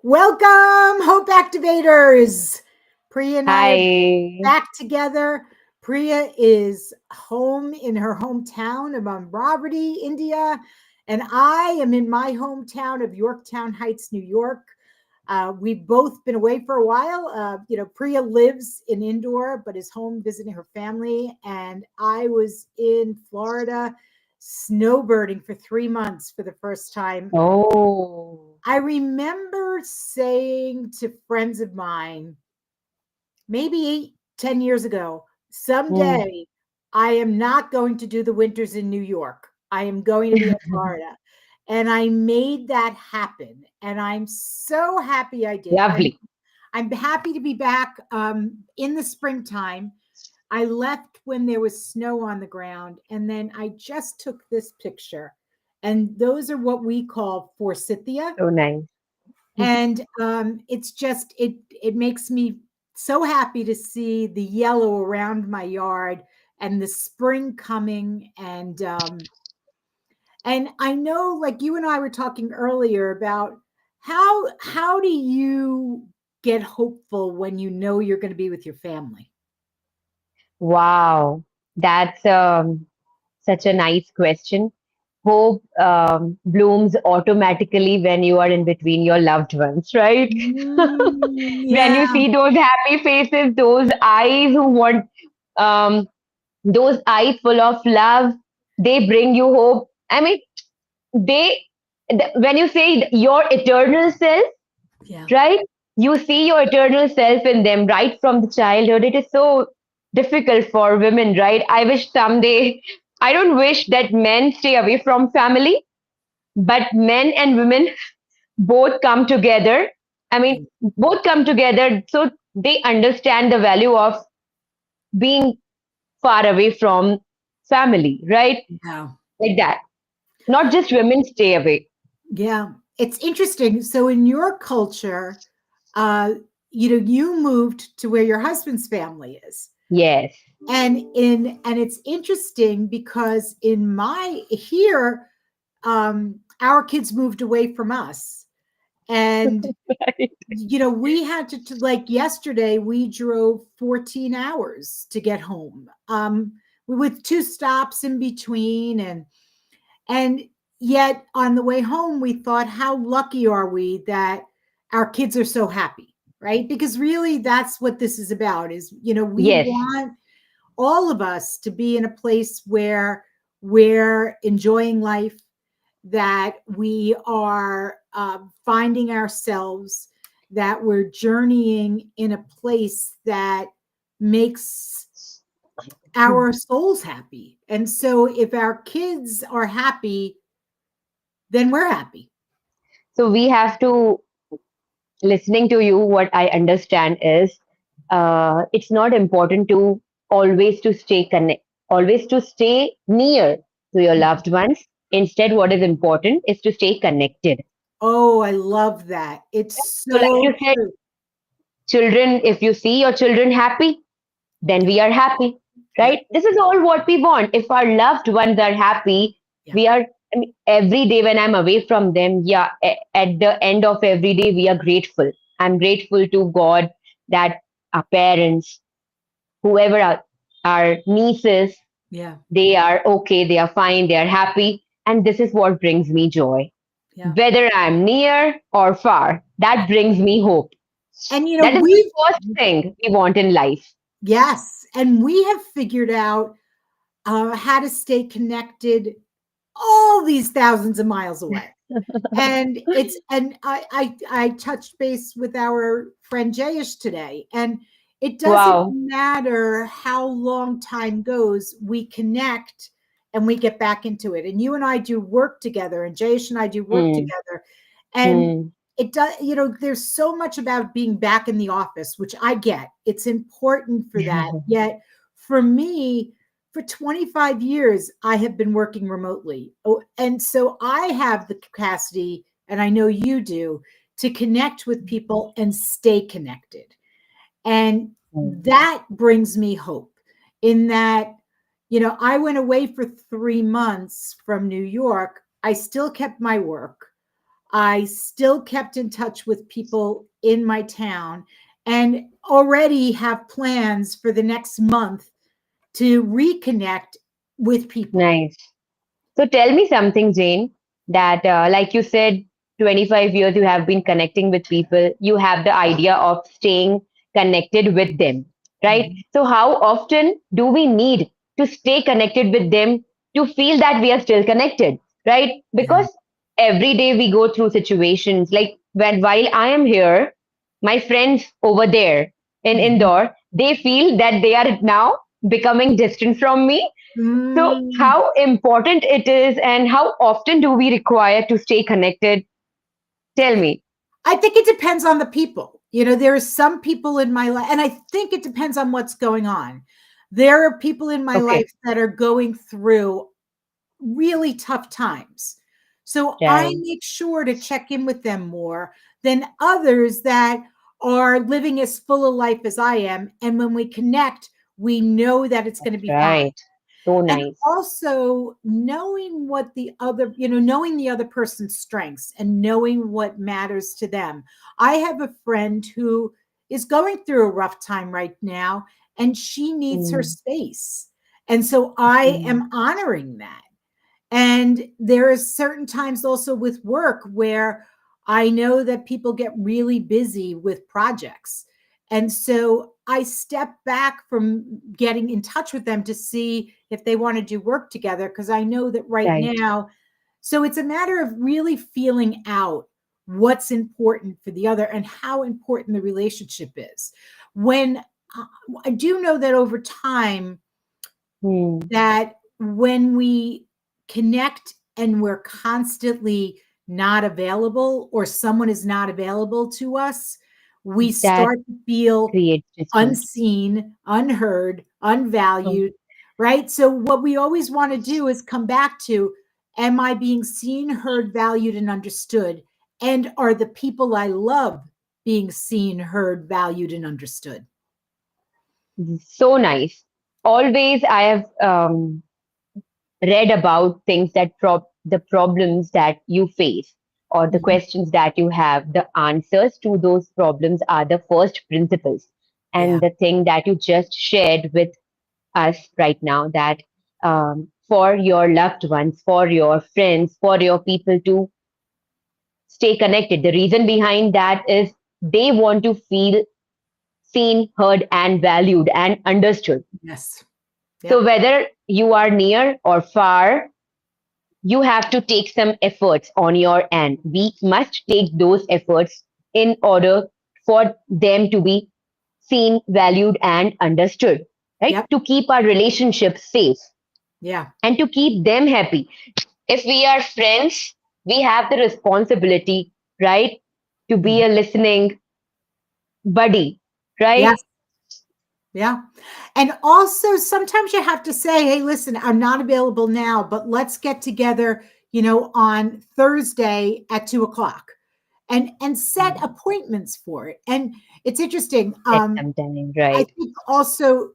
Welcome, Hope Activators. Priya and I are Hi. back together. Priya is home in her hometown of Amravati, India, and I am in my hometown of Yorktown Heights, New York. We've both been away for a while. Priya lives in Indore, but is home visiting her family. And I was in Florida snowbirding for 3 months for the first time. Oh, I remember saying to friends of mine, maybe 8, 10 years ago, mm. someday I am not going to do the winters in New York. I am going to be in Florida. And I made that happen. And I'm so happy I did. Lovely. I'm happy to be back in the springtime. I left when there was snow on the ground, and then I just took this picture. And those are what we call forsythia, So nice. and it's just it makes me so happy to see the yellow around my yard and the spring coming. And I know, like you and I were talking earlier about how do you get hopeful when you know you're going to be with your family? Wow. That's such a nice question. Hope blooms automatically when you are in between your loved ones, right? When Yeah. you see those happy faces, those eyes who want, um, those eyes full of love, they bring you hope. I mean, they, when you say your eternal self, Yeah. right? You see your eternal self in them right from the childhood. It is so difficult for women, right? I wish someday, I don't wish that men stay away from family, but men and women both come together. I mean, both come together so they understand the value of being far away from family, right? Yeah. Like that. Not just women stay away. Yeah, it's interesting. So in your culture, uh, you moved to where your husband's family is. Yes. And it's interesting because in my here, our kids moved away from us. And we had to like yesterday, we drove 14 hours to get home. With two stops in between, and yet on the way home, we thought, how lucky are we that our kids are so happy, right? Because really that's what this is about is, we Yes. want all of us to be in a place where we're enjoying life, that we are finding ourselves, that we're journeying in a place that makes our souls happy. And so if our kids are happy, then we're happy. So we have to, listening to you, what I understand is it's not important to always to stay near to your loved ones. Instead, what is important is to stay connected. Oh, I love that. It's So, like so you said, true. children, if you see your children happy, then Yeah, we are happy, yeah, right? This is all what we want. If our loved ones are happy, yeah, we are, I mean, every day when I'm away from them, yeah, at the end of every day, we are grateful. I'm grateful to God that our parents, whoever our nieces, yeah, they are okay, they are fine, they are happy. And this is what brings me joy. yeah. Whether I'm near or far, that brings me hope. And That is the we've first thing we want in life. yes, and we have figured out how to stay connected all these thousands of miles away. And I touched base with our friend Jayesh today, and it doesn't Wow. matter how long time goes, we connect and we get back into it. And you and I do work together, and Jayesh and I do work Hmm. together, and Hmm. it does. There's so much about being back in the office, which I get. It's important for that. Yet for me, for 25 years, I have been working remotely. Oh, and so I have the capacity, and I know you do, to connect with people and stay connected. And that brings me hope in that, I went away for 3 months from New York. I still kept my work. I still kept in touch with people in my town and already have plans for the next month to reconnect with people. Nice. So tell me something, Jane, that like you said, 25 years you have been connecting with people, you have the idea of staying connected with them, right? Mhm. So how often do we need to stay connected with them to feel that we are still connected, right? Yeah. Because every day we go through situations like when while I am here, my friends over there in Mhm. indoor, they feel that they are now becoming distant from me. So, Mm. how important it is, and how often do we require to stay connected? Tell me. I think it depends on the people. There are some people in my life, and I think it depends on what's going on. There are people in my Okay, life that are going through really tough times. So I right, make sure to check in with them more than others that are living as full of life as I am. And when we connect, we know that it's going to that's be fine. right. So And nice. also knowing what the other, knowing the other person's strengths and knowing what matters to them. I have a friend who is going through a rough time right now, and she needs her Mm, space. And so I mm, am honoring that. And there is certain times also with work where I know that people get really busy with projects. And so I step back from getting in touch with them to see if they want to do work together because I know that right right. now. So it's a matter of really feeling out what's important for the other and how important the relationship is. When I do know that over time, Mm, that when we connect and we're constantly not available or someone is not available to us, we that start to feel creates distance. unseen, unheard, Mm, unvalued, right? So, what we always want to do is come back to, am I being seen, heard, valued, and understood? And are the people I love being seen, heard, valued, and understood? so nice. Always, I have read about things that the problems that you face or the Mhm. questions that you have, the answers to those problems are the first principles. Yeah. And the thing that you just shared with us right now, that for your loved ones, for your friends, for your people to stay connected, the reason behind that is they want to feel seen, heard, and valued and understood. Yes. So Yep. whether you are near or far, you have to take some efforts on your end. We must take those efforts in order for them to be seen, valued, and understood, right? Yep. To keep our relationship safe Yeah. and to keep them happy. If we are friends, we have the responsibility, right? To be Mhm. a listening buddy, right? Yes. Yeah. And also sometimes you have to say, hey, listen, I'm not available now, but let's get together, on Thursday at 2 o'clock and set Mm, appointments for it. And it's interesting. at some time, I right? think also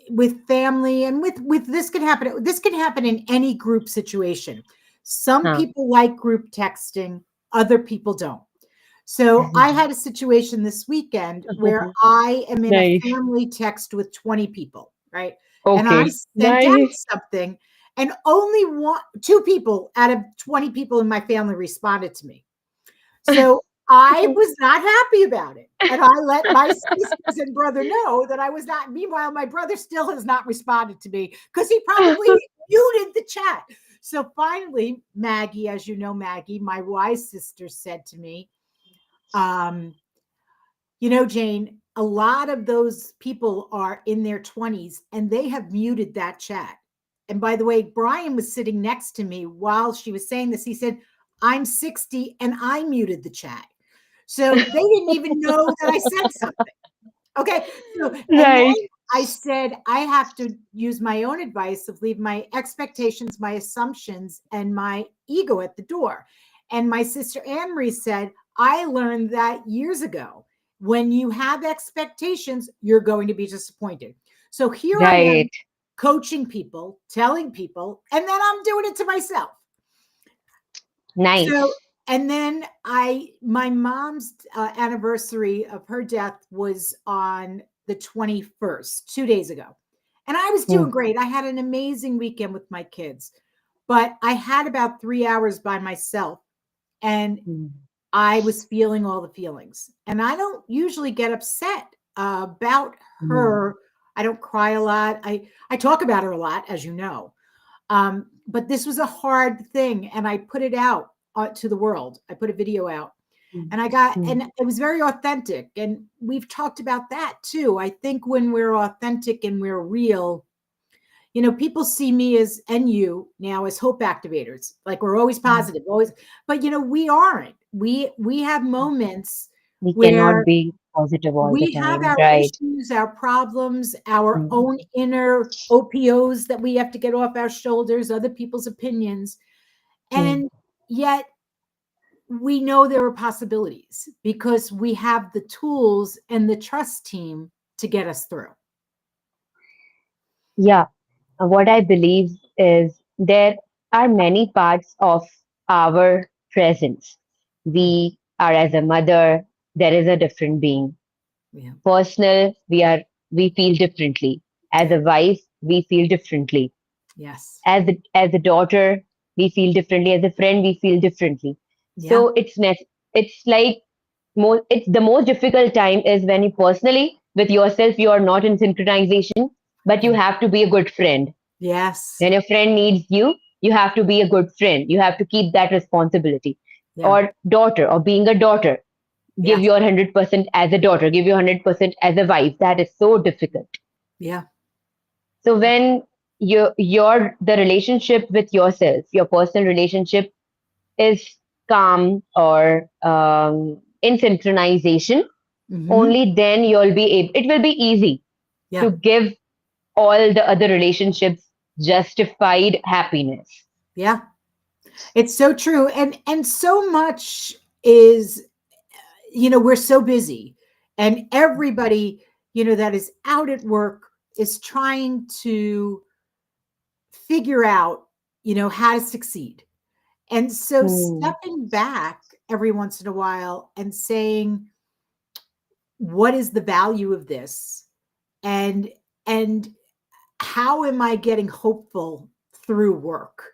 with family and with this can happen in any group situation. Some Huh. people like group texting, other people don't. So I had a situation this weekend where I am in a Nice. family text with 20 people, right? And I Okay. sent out Nice. something, and only two people out of 20 people in my family responded to me. So I was not happy about it. And I let my sisters and brother know that I was not. Meanwhile, my brother still has not responded to me because he probably muted the chat. So finally, Maggie, as you know, Maggie, my wise sister, said to me, um, Jane, a lot of those people are in their 20s and they have muted that chat. And by the way, Brian was sitting next to me while she was saying this. He said, I'm 60 and I muted the chat. So they didn't even know that I said something. Okay. So, and Right. then I said, I have to use my own advice of leave my expectations, my assumptions, and my ego at the door. And my sister Anne Marie said, I learned that years ago. When you have expectations, you're going to be disappointed. So here I Right. am coaching people, telling people, and then I'm doing it to myself. So Nice. And then my mom's anniversary of her death was on the 21st, 2 days ago. And I was doing Hmm. great. I had an amazing weekend with my kids, but I had about 3 hours by myself and Hmm. I was feeling all the feelings. And I don't usually get upset about Hmm. her. I don't cry a lot. I talk about her a lot, as you know. But this was a hard thing, and I put it out to the world. I put a video out, Hmm. and I got, Hmm. and it was very authentic. And we've talked about that too. I think when we're authentic and we're real, people see me as and you now as hope activators. Like we're always Hmm. positive, always, but we aren't. We have moments We cannot where be positive all the we have time, our right? issues, our problems, our Hmm. own inner OPOs that we have to get off our shoulders, other people's opinions. Hmm. And yet we know there are possibilities because we have the tools and the trust team to get us through. Yeah. What I believe is there are many parts of our presence. Mm, We are as a mother, there is a different being. yeah. Personal, we feel differently. As Yeah. a wife, we feel differently. Yes. As a daughter, we feel differently. As a friend, we feel differently. Yeah. So it's like it's the most difficult time is when you personally with yourself you are not in synchronization, but you Yeah. have to be a good friend. Yes. When your friend needs you, you have to be a good friend. You have to keep that responsibility. Yeah. Or daughter, or being a daughter, give Yes. your 100% as a daughter, give your 100% as a wife. That is so difficult. Yeah. So when your the relationship with yourself, your personal relationship is calm or in synchronization, Hmm. only then you'll be able. It will be easy to Yeah. give all the other relationships justified happiness. Yeah. It's so true. And so much is, we're so busy, and everybody, that is out at work is trying to figure out, how to succeed. And so Hmm. stepping back every once in a while and saying, what is the value of this? And and how am I getting hopeful through work?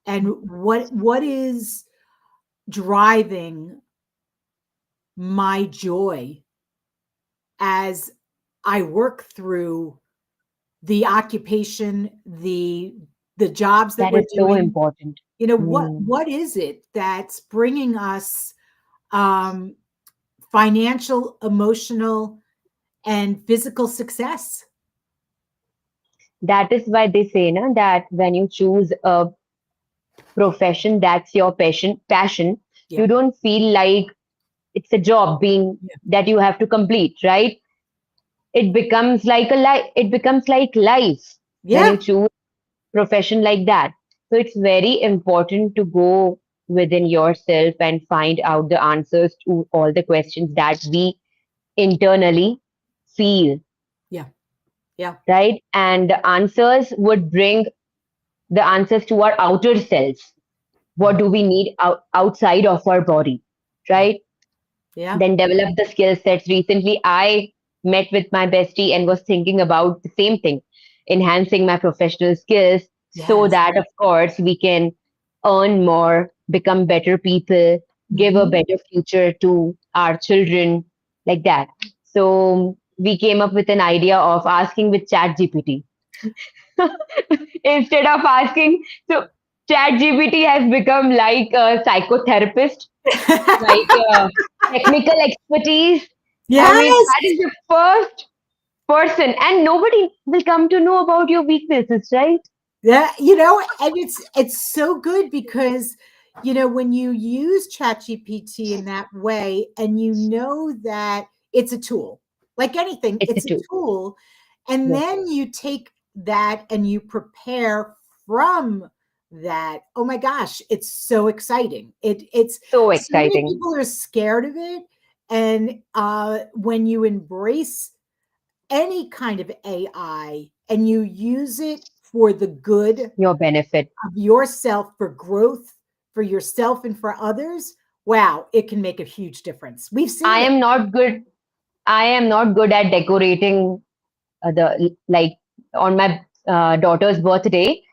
And what is driving my joy as I work through the occupation, the jobs that That we're is so doing. important. What Hmm. what is it that's bringing us um, financial, emotional, and physical success? That is why they say na, that when you choose a profession that's your passion, Yeah. you don't feel like it's a job being Yeah. that you have to complete, right? It becomes like a life. It becomes like life when you Yeah. choose profession like that. So it's very important to go within yourself and find out the answers to all the questions that we internally feel, Yeah. Yeah. right? And the answers would bring the answers to our outer selves. What Mhm. do we need outside of our body, Yeah. right? Yeah. Then develop the skill sets. Recently, I met with my bestie and was thinking about the same thing, enhancing my professional skills so Yes. that, of course, we can earn more, become better people, give a Hmm. better future to our children, like that. So we came up with an idea of asking with ChatGPT instead of asking. So ChatGPT has become like a psychotherapist, like technical expertise. I mean, that Yes. is the first person, and nobody will come to know about your weaknesses, right? Yeah, and it's so good because when you use ChatGPT in that way and that it's a tool. Like anything, It's a it's a tool. tool. And Yes, then you take that and you prepare from that. Oh my gosh, it's so exciting. It's so so many exciting. people are scared of it. And when you embrace any kind of AI and you use it for the good Your benefit. of yourself, for growth, for yourself and for others, wow, it can make a huge difference. We've I seen it. am not good. I am not good at decorating the like on my daughter's birthday.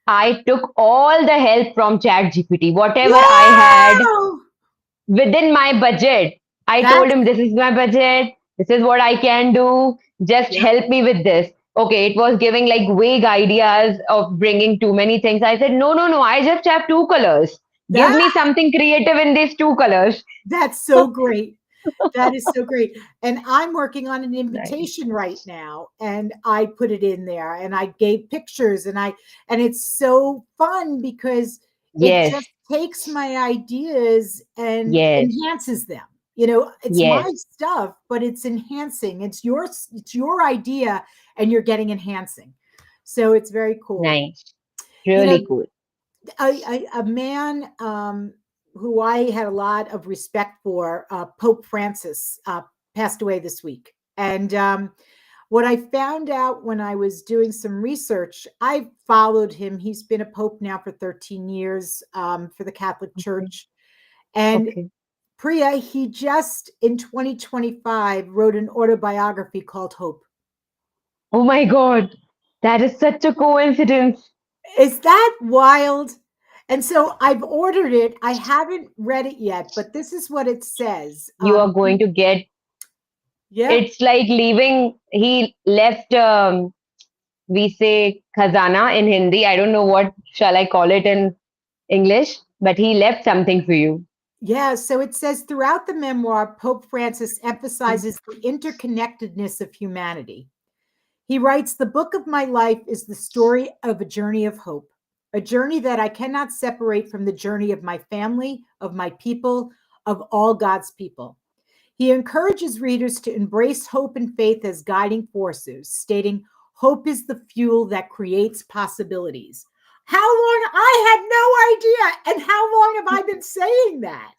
I took all the help from Chat GPT. Whatever I had Wow. within my budget, I told That's him, this is my budget. This is what I can do. Just yeah. help me with this. Okay, it was giving like vague ideas of bringing too many things. I said, no, no, no. I just have two colors. Give That me something creative in these two colors. that's so great. That is so great. And I'm working on an Right. invitation right now, and I put it in there and I gave pictures, and it's so fun because it Yes. just takes my ideas and Yes. enhances them. You know, it's my Yes. stuff, but it's enhancing. It's your idea and you're getting enhancing. So it's very cool. Nice. You know, Really cool. a man who I had a lot of respect for, Pope Francis, passed away this week. And what I found out when I was doing some research, I followed him. He's been a pope now for 13 years, for the Catholic Okay. Church. And Okay. Priya, he just in 2025 wrote an autobiography called Hope. Oh my God. That is such a coincidence. Is that wild? And so I've ordered it. I haven't read it yet, but this is what it says. You are going to get, Yeah, it's like leaving, he left, we say khazana in Hindi. I don't know what shall I call it in English, but he left something for you. yeah. So it says throughout the memoir, Pope Francis emphasizes the interconnectedness of humanity. He writes, "The book of my life is the story of a journey of hope, a journey that I cannot separate from the journey of my family, of my people, of all God's people." He encourages readers to embrace hope and faith as guiding forces, stating, "Hope is the fuel that creates possibilities." How long? I had no idea. And how long have I been saying that?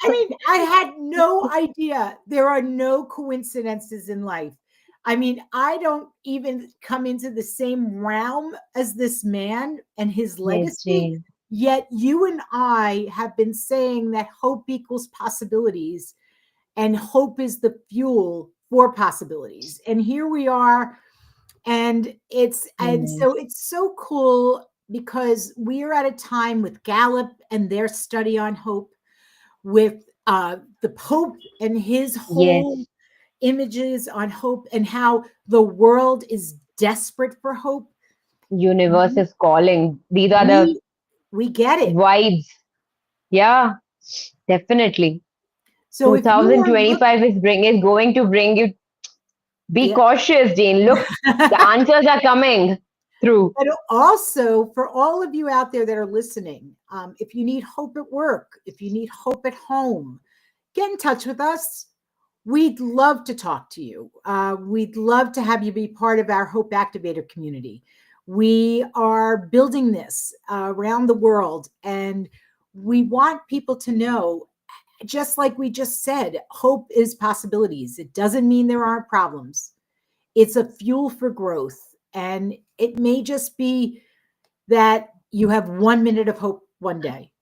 I mean, I had no idea. There are no coincidences in life. I mean, I don't even come into the same realm as this man and his Yes, legacy. Jane. Yet you and I have been saying that hope equals possibilities and hope is the fuel for possibilities. And here we are. And so Nice. it's so cool because we are at a time with Gallup and their study on hope, with the Pope and his whole Yes. images on hope and how the world is desperate for hope. Universe is calling. These are the We we get it. vibes. Yeah, definitely. So if you are look, 2025 is going to bring you. Be yeah. cautious, Jane. Look, the answers are coming through. But also for all of you out there that are listening, if you need hope at work, if you need hope at home, get in touch with us. We'd love to talk to you. We'd love to have you be part of our Hope Activator community. We are building this around the world, and we want people to know, just like we just said, hope is possibilities. It doesn't mean there aren't problems. It's a fuel for growth. And it may just be that you have 1 minute of hope one day.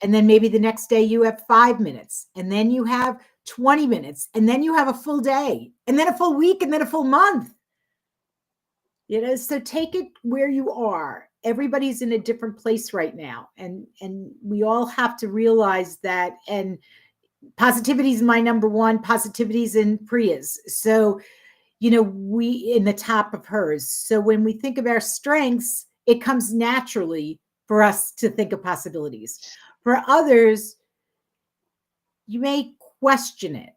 And then maybe the next day you have 5 minutes. And then you have 20 minutes. And then you have a full day. And then a full week. And then a full month. You know, so take it where you are. Everybody's in a different place right now. And we all have to realize that. And positivity is my number one. Positivity is in Priya's. So, you know, we in the top of hers. So when we think of our strengths, it comes naturally for us to think of possibilities. For others, you may question it,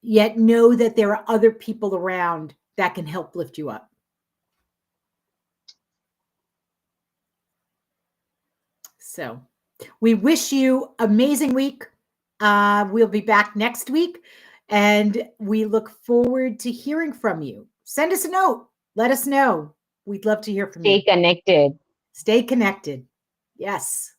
yet know that there are other people around that can help lift you up. So we wish you amazing week. We'll be back next week, and we look forward to hearing from you. Send us a note. Let us know. We'd love to hear from Stay you. connected. Stay connected. Yes.